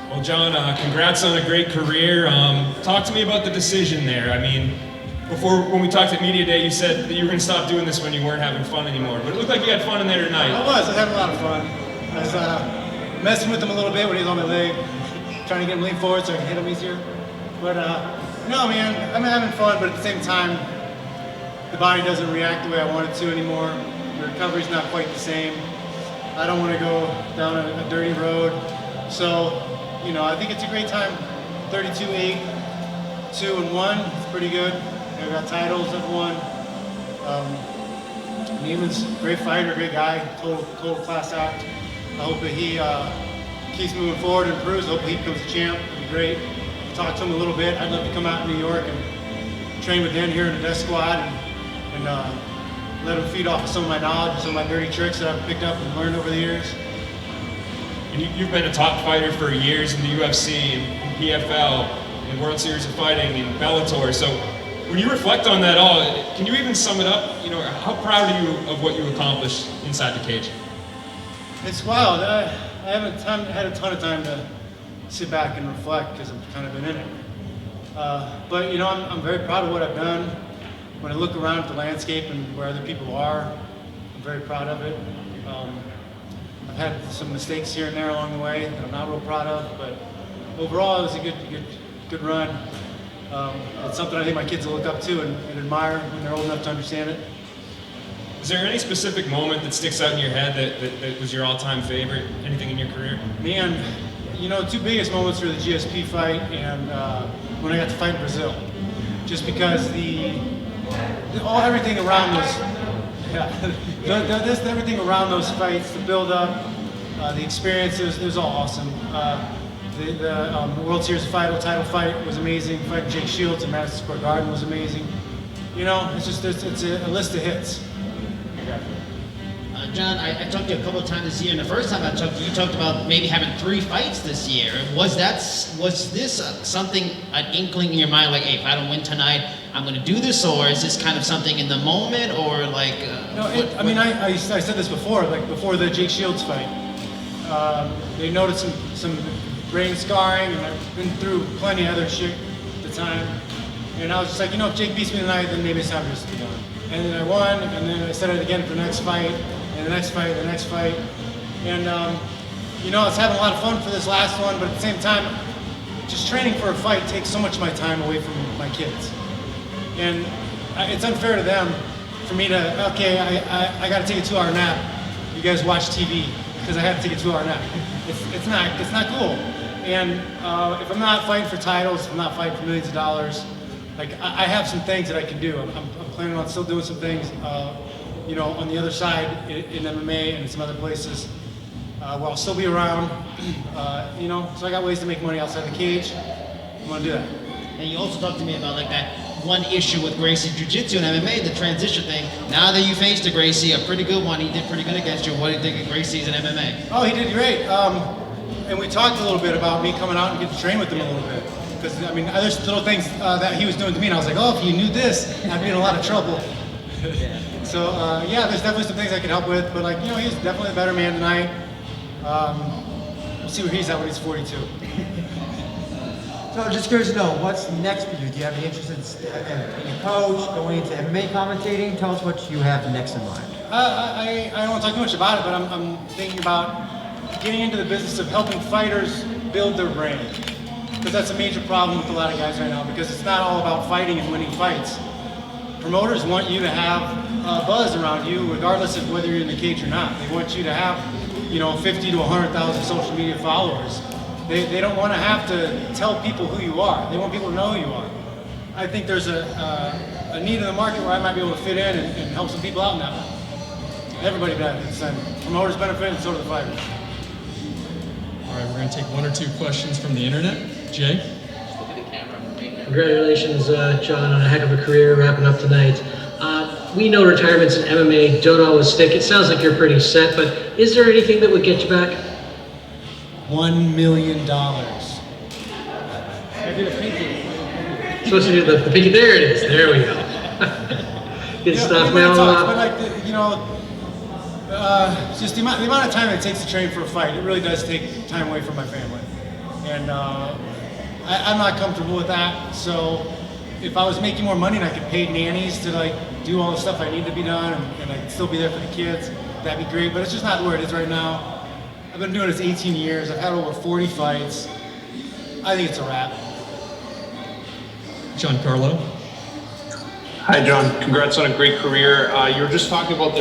Well, Jon, congrats on a great career. Talk to me about the decision there. I mean, when we talked at Media Day, you said that you were going to stop doing this when you weren't having fun anymore. But it looked like you had fun in there tonight. I was having a lot of fun. I was messing with him a little bit when he was on my leg, trying to get him lean forward so I can hit him easier. But no, man, I'm having fun, but at the same time, the body doesn't react the way I want it to anymore. The recovery's not quite the same. I don't want to go down a dirty road. So, you know, I think it's a great time. 32-8, 2-1. It's pretty good. I got titles I've won. Neiman's a great fighter, great guy, total class act. I hope that he keeps moving forward and improves. I hope he becomes a champ. It'd be great. Talked to him a little bit. I'd love to come out to New York and train with Dan here in the death squad and let him feed off of some of my knowledge, some of my dirty tricks that I've picked up and learned over the years. And you've been a top fighter for years in the UFC, in PFL, in World Series of Fighting, in Bellator. So when you reflect on that all, can you even sum it up? You know, how proud are you of what you accomplished inside the cage? It's wild. I haven't had a ton of time to sit back and reflect because I've kind of been in it. But you know, I'm very proud of what I've done. When I look around at the landscape and where other people are, I'm very proud of it. I've had some mistakes here and there along the way that I'm not real proud of, but overall it was a good run. It's something I think my kids will look up to and admire when they're old enough to understand it. Is there any specific moment that sticks out in your head that was your all-time favorite? Anything in your career? Man, you know, two biggest moments were the GSP fight and when I got to fight in Brazil. Just because everything around everything around those fights, the build-up, the experiences, it was all awesome. The World Series title fight was amazing. Fighting Jake Shields in Madison Square Garden was amazing. You know, it's a list of hits. Jon, I talked to you a couple of times this year, and the first time I talked to you, you talked about maybe having 3 fights this year. Was this something, an inkling in your mind, like, hey, if I don't win tonight, I'm going to do this, or is this kind of something in the moment, or like? I said this before, like before the Jake Shields fight. They noticed some brain scarring, and I've been through plenty of other shit at the time. And I was just like, you know, if Jake beats me tonight, then maybe it's time just to be done. And then I won, and then I said it again for the next fight, and the next fight, the next fight. And, you know, I was having a lot of fun for this last one, but at the same time, just training for a fight takes so much of my time away from my kids. And it's unfair to them for me to, okay, I got to take a 2-hour nap. You guys watch TV because I have to take a 2-hour nap. It's not cool. And if I'm not fighting for titles, if I'm not fighting for millions of dollars, like I have some things that I can do. I'm planning on still doing some things, you know, on the other side in MMA and some other places where I'll still be around. You know, so I got ways to make money outside the cage. I'm gonna do that. And you also talked to me about like that one issue with Gracie Jiu-Jitsu and MMA, the transition thing. Now that you faced a Gracie, a pretty good one, he did pretty good against you. What do you think of Gracie's in MMA? Oh, he did great. And we talked a little bit about me coming out and get to train with him a little bit. Because, I mean, there's little things that he was doing to me, and I was like, oh, if you knew this, I'd be in a lot of trouble. So, yeah, there's definitely some things I could help with, but, like, you know, he's definitely a better man tonight. We'll see where he's at when he's 42. So I'm just curious to know, what's next for you? Do you have any interest in being a coach, going into MMA commentating? Tell us what you have next in mind. I don't want to talk too much about it, but I'm thinking about getting into the business of helping fighters build their brand. Because that's a major problem with a lot of guys right now, because it's not all about fighting and winning fights. Promoters want you to have a buzz around you, regardless of whether you're in the cage or not. They want you to have, you know, 50 to 100,000 social media followers. They don't want to have to tell people who you are. They want people to know who you are. I think there's a need in the market where I might be able to fit in and help some people out in that way. Everybody benefits, and promoters benefit, and so do the fighters. All right, we're going to take 1 or 2 questions from the internet. Jay? Congratulations, Jon, on a heck of a career wrapping up tonight. We know retirements in MMA don't always stick. It sounds like you're pretty set, but is there anything that would get you back? $1 million. Supposed to do the pinky. There it is. There we go. Good stuff, man. But like, you know, just the amount of time it takes to train for a fight, it really does take time away from my family. and I'm not comfortable with that. So if I was making more money and I could pay nannies to like do all the stuff I need to be done, and I could still be there for the kids, that'd be great. But it's just not where it is right now. I've been doing this 18 years. I've had over 40 fights. I think it's a wrap. Giancarlo. Hi, John. Congrats on a great career. You were just talking about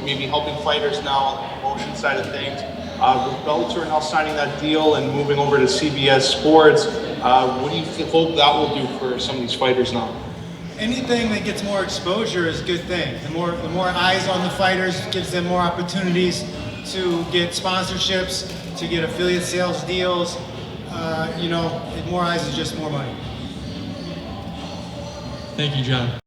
maybe helping fighters now on the promotion side of things. With Bellator now signing that deal and moving over to CBS Sports, what do you hope that will do for some of these fighters now? Anything that gets more exposure is a good thing. The more eyes on the fighters gives them more opportunities to get sponsorships, to get affiliate sales deals. More eyes is just more money. Thank you, John.